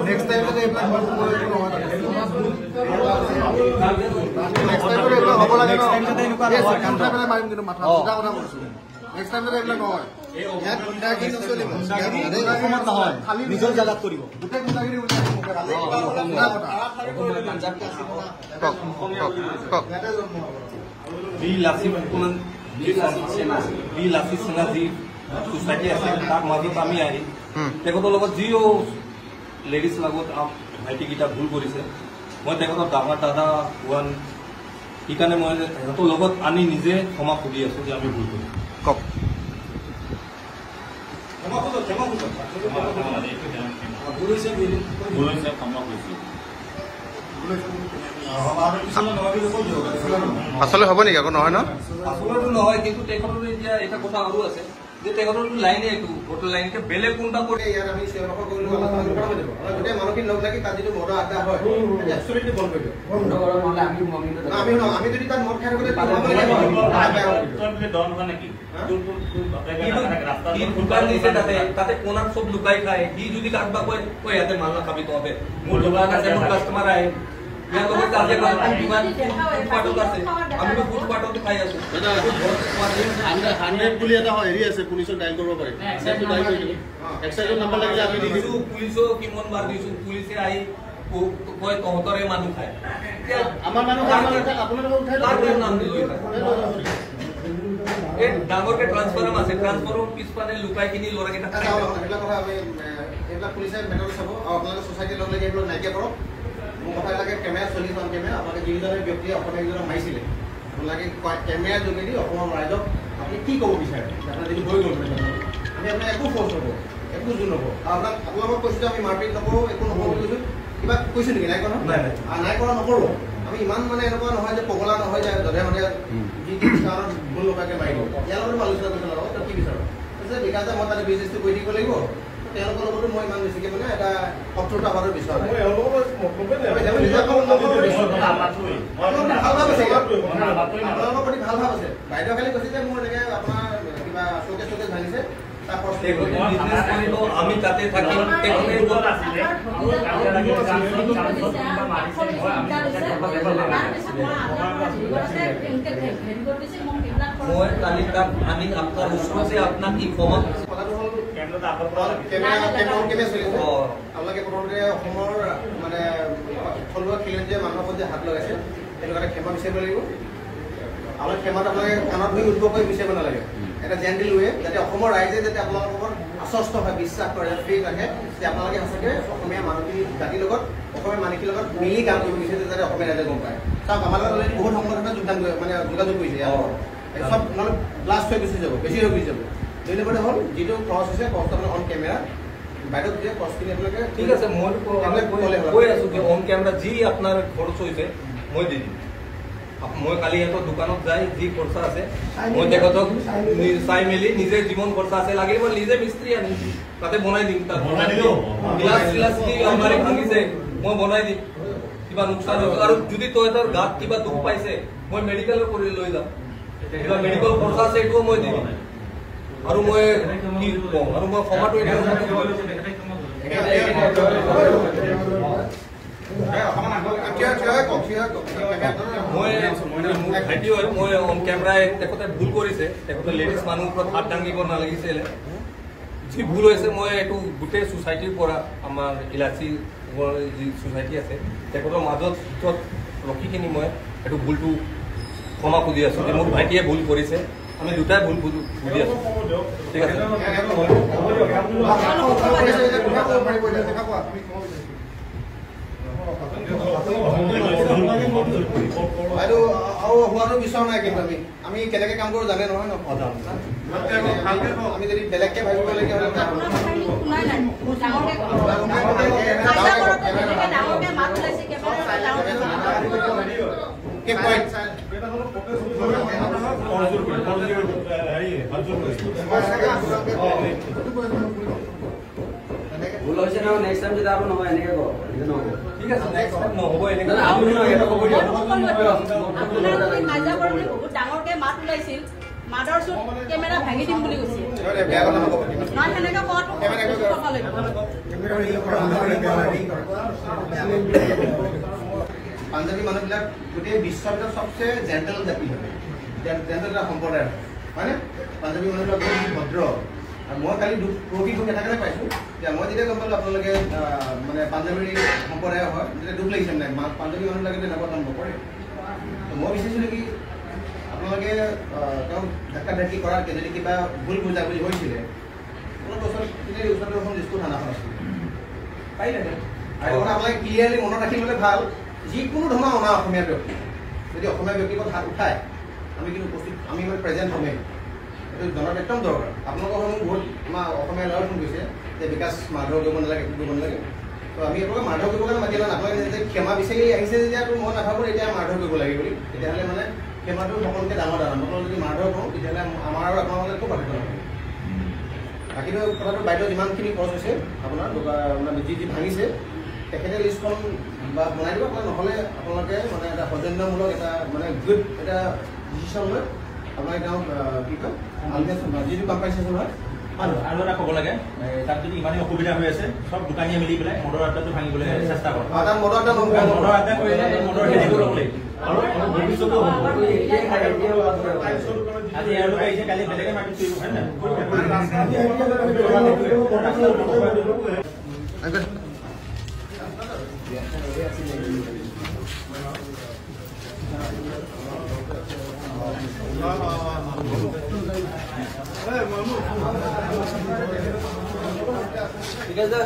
Next time যদি এইবিলাক হ'ব লাগে নহয় নেক্সট টাইম যদি এইবিলাক হ'ব লাগে নেক্সট টাইম যদি এনেকুৱা নহয় কাম পেলাই মাৰিম কিন্তু মাথা চিধা কথা কৈছো নেক্সট টাইম যদি এইবিলাক নহয় ইয়াত গুণ্ডাগিৰি নচলিব অসমত নহয় নিজৰ জাগাত কৰিব গোটেই গুণ্ডাগিৰি লাচিত সেনা যি সোসাইটি আছে তাৰ মাজত আমি আহি তেখেতৰ লগত যিও লেডিজ লগত ভাইটিকেইটা ভুল কৰিছে মই তেখেতৰ ডাঙৰ দাদা হোৱান সেইকাৰণে মই সিহঁতৰ লগত আনি নিজে ক্ষমা খুজি আছো যে আমি ভুল কৰিম কওক আসলে হ'ব নেকি আকৌ নহয় ন আসলেতো নহয় কিন্তু তেখেতৰ এতিয়া এটা কথা আৰু আছে যে তেখেতৰ লাইনে এইটো ভোটৰ লাইনকে বেলেগ কোনটা কৰি ইয়াত আমি সেৱা কৰিলো আলোচনা কৰিব লাগিব গোটেই মানুহখিনি লগ লাগি তাত যিটো মদ আড্ডা হয় এক্সুৱেলি বন্ধ কৰি দিওঁ বন্ধ কৰা নহলে আমি যদি তাত মদ খাই থাকোঁতে তাতে কোনাত চব লুকাই খায় সি যদি কাটবা কয় ইয়াতে মাল নাখাবি তহঁতে মোৰ দোকান আছে মোৰ কাষ্টমাৰ আহে ইয়াৰ লগত আজি ফুটপাথত আছে আমিতো ফুটপাথত খাই আছো হাণ্ড্ৰেড বুলি এটা হেৰি আছে পুলিচক ডাইল কৰিব পাৰে এক্সাইজৰ নাম্বাৰ লাগিলে আমি দি দিছো পুলিচক কিমান বাৰ দিছো পুলিচে আহি কয় তহঁতৰে মানুহ খায় আমাৰ মানুহ আপোনালোকক উঠাই নাম দিলো এই ডাঙৰকে ট্ৰান্সফাৰ্ম আছে ট্ৰান্সফাৰ্ম পিছপানে লুকাই কিনি ল'ৰাকেইটা এইবিলাক কথা আমি এইবিলাক পুলিচে মেটাৰ চাব আৰু আপোনালোকে ছ'চাইটিৰ লগ লাগি এইবিলাক নাইকিয়া কৰক মোৰ কথা লাগে কেমেৰা চলি যাম কেমেৰা আপোনালোকে যিজনে ব্যক্তিয়ে অসমীয়া যিজনে মাৰিছিলে আপোনালোকে কেমেৰাৰ যোগেদি অসমৰ ৰাইজক আপুনি কি ক'ব বিচাৰে আপোনাৰ যদি হৈ গ'ল আমি আপোনাৰ একো ফ'ৰ্চ নকৰোঁ একো জোৰ নকৰোঁ আপোনালোকক কৈছোঁ যে আমি মাৰপিট নকৰোঁ একো নকৰোঁ বুলি কৈছোঁ কিবা কৈছোঁ নেকি নাই কৰা নাই কৰা নকৰোঁ আমি ইমান মানে এনেকুৱা নহয় যে পগলা নহয় যে যধে মানে যি কাৰণত ভুল নোপোৱাকৈ মাৰি দিওঁ ইয়াৰ লগতো আলোচনা কৰিছোঁ লগত তই কি বিচাৰোঁ কৈছে বিকাশে মই তাতে বিজনেছটো কৰি দিব লাগিব তেওঁলোকৰ লগতো মই ইমান বেছিকৈ মানে এটা শত্ৰুতা হোৱাটো বিচাৰোঁ আপোনালোকৰ প্ৰতি ভাল ভাৱ আছে বাইদেউ খালি কৈছে যে মোৰ এনেকৈ আপোনাৰ কিবা চকেজ ভাঙিছে আমি তাতে থাকিম মই কালি তাত আনি আপোনাৰ ওচৰতে আপোনাক কি ক্ষমা আপোনালোকে প্ৰথমতে অসমৰ মানে থলুৱা খিলঞ্জীয়া মানুহৰ প্ৰতি হাত লগাইছে সেইটো কাৰণে ক্ষমা বিচাৰিব লাগিব আপোনাৰ ক্ষমাত আপোনালোকে কাণত ধুই উদ্ভৱ কৰি বিচাৰিব নালাগে এটা জেণ্টেল ৱে যাতে অসমৰ ৰাইজে যাতে আপোনালোকৰ আশ্বস্ত হয় বিশ্বাস কৰে ফ্ৰী ৰাখে যে আপোনালোকে সঁচাকৈ অসমীয়া মানুহখিনি জাতিৰ লগত অসমীয়া মানুহখিনিৰ লগত মিলি কাম কৰিব বিচাৰিছে যাতে অসমীয়া ৰাইজে গম পায় চাওক আমাৰ লগত অলৰেডি বহুত সংগঠনে যোগদান মানে যোগাযোগ কৰিছে চব নহ'লে ব্লাষ্ট হৈ গুচি যাব বেছি হৈ গুচি যাব দুই নম্বৰতে হ'ল যিটো ক্ৰছ হৈছে ক্ৰছটো আপোনাৰ অন কেমেৰা বাইদেউ যে ক্ৰছখিনি আপোনালোকে ঠিক আছে মই কৈ আছোঁ যে অন কেমেৰা যি আপোনাৰ খৰচ হৈছে মই দি দিম মই কালি সিহঁতৰ দোকানত যাই যি খৰচা আছে মই তেখেতক চাই মেলি নিজে যিমান খৰচা আছে লাগিলে মই নিজে মিস্ত্ৰী আনিম তাতে বনাই দিম তাত গিলাচ চিলাচ কি আমাৰে ভাঙিছে মই বনাই দিম কিবা লোকচান হৈছে আৰু যদি তহঁতৰ গাত কিবা দুখ পাইছে মই মেডিকেল কৰি লৈ যাম কিবা মেডিকেল খৰচা আছে এইটোও মই দি দিম আৰু মই কি কওঁ আৰু মই ক্ষমাটো ভাইটি হয় মই অন কেমেৰাই তেখেতে ভুল কৰিছে তেখেতে লেডিজ মানুহৰ ওপৰত হাত দাঙিব নালাগিছিলে যি ভুল হৈছে মই এইটো গোটেই ছ'চাইটিৰ পৰা আমাৰ ইলাচি যি ছ'চাইটি আছে তেখেতৰ মাজত ৰখি কিনি মই এইটো ভুলটো ক্ষমা খুজি আছোঁ যে মোৰ ভাইটিয়ে ভুল কৰিছে আমি দুটাই ভুল বুজি আছোঁ ঠিক আছে বাইদেউ আৰু হোৱাটো বিচৰা নাই কিন্তু আমি কেনেকৈ কাম কৰোঁ জানে নহয় ন আমি যদি বেলেগকৈ ভাবিবলগীয়া হ'লে ভুল হৈছে নহয় নেক্সট টাইম যদি আৰু নহয় এনেকৈ কওঁ ঠিক আছে নেক্সট টাইম নহ'ব এনেকৈ বহুত ডাঙৰকৈ মাত ওলাইছিল মাদৰ চোট কেমেৰা ভাঙি দিম বুলি কৈছিল নহয় সেনেকৈ কোৱাটো পাঞ্জাবী মানুহবিলাক গোটেই বিশ্বৰ ভিতৰত চবচে জেণ্টেল জাতি হয়, জেণ্টেল এটা সম্প্ৰদায় হয়নে? পাঞ্জাবী মানুহবিলাক বহুত ভদ্ৰ। আৰু মই কালি পৰহি দুখ এটা কাৰণে পাইছোঁ যে মই যেতিয়া গম পালোঁ আপোনালোকে মানে পাঞ্জাবী সম্প্ৰদায় হয়, তেতিয়া দুখ লাগিছে মানে পাঞ্জাবী মানুহবিলাকে তেনেকুৱা কাম নকৰে। মই বিচাৰিছিলোঁ কি আপোনালোকে তেওঁক ধাক্কা ধাক্কি কৰাতকৈ যদি কিবা ভুল বুজাবুজি হৈছিলে অলপ ওচৰত এখন স্কুল থানাখন আছিলে পাৰিলে। আৰু আপোনালোকে ক্লিয়াৰলি মনত ৰাখিবলৈ ভাল, যিকোনো ধৰণৰ অনা অসমীয়া ব্যক্তি যদি অসমীয়া ব্যক্তিগত হাত উঠায় আমি কিন্তু উপস্থিত, আমি মানে প্ৰেজেণ্ট হ'মেই। এইটো জনাত একদম দৰকাৰ। আপোনালোকৰ সমূহ বহুত আমাৰ অসমীয়া ল'ৰা ফোন কৰিছে যে বিকাশ মাৰধৰ কৰিব নালাগে, একো কৰিব নালাগে। তো আমি আপোনালোকে মাৰধৰ কৰিব কাৰণে মাতি লওঁ। আপোনালোকে যে ক্ষমা বিচাৰি আহিছে যেতিয়াতো মই নাভাবোঁ এতিয়া মাৰধৰ কৰিব লাগে বুলি। তেতিয়াহ'লে মানে ক্ষমাটো সকলোকে ডাঙৰ ডাঙৰ আপোনালোকে যদি মাৰধৰ কৰোঁ তেতিয়াহ'লে আমাৰ আৰু আপোনালোকে একো পাতিব নালাগে। বাকীটো কথাটো বাইদেউ যিমানখিনি খৰচ হৈছে আপোনাৰ মানে যি ভাঙিছে তেখেতে লিষ্টখন বা বনাই দিব, নহ'লে আপোনালোকে মানে এটা সৌজন্যমূলক এটা মানে গুড এটা ডিচিশ্যন লৈ আপোনালোকে তেওঁক কি কয় যিটো কম্পেনচেশ্যন হয়। আৰু এটা ক'ব লাগে, তাত যদি ইমানেই অসুবিধা হৈ আছে চব দোকানীয়ে মিলি পেলাই মদৰ আড্ডাটো ভাঙিবলৈ চেষ্টা কৰে। মদৰ আড্ডা কৰিলে মদৰ হেৰিটো ল'ব লাগিব। আজি এওঁলোকে আহিছে, কালি বেলেগে মাটি কৰিব হয় নাই? ঠিক আছে।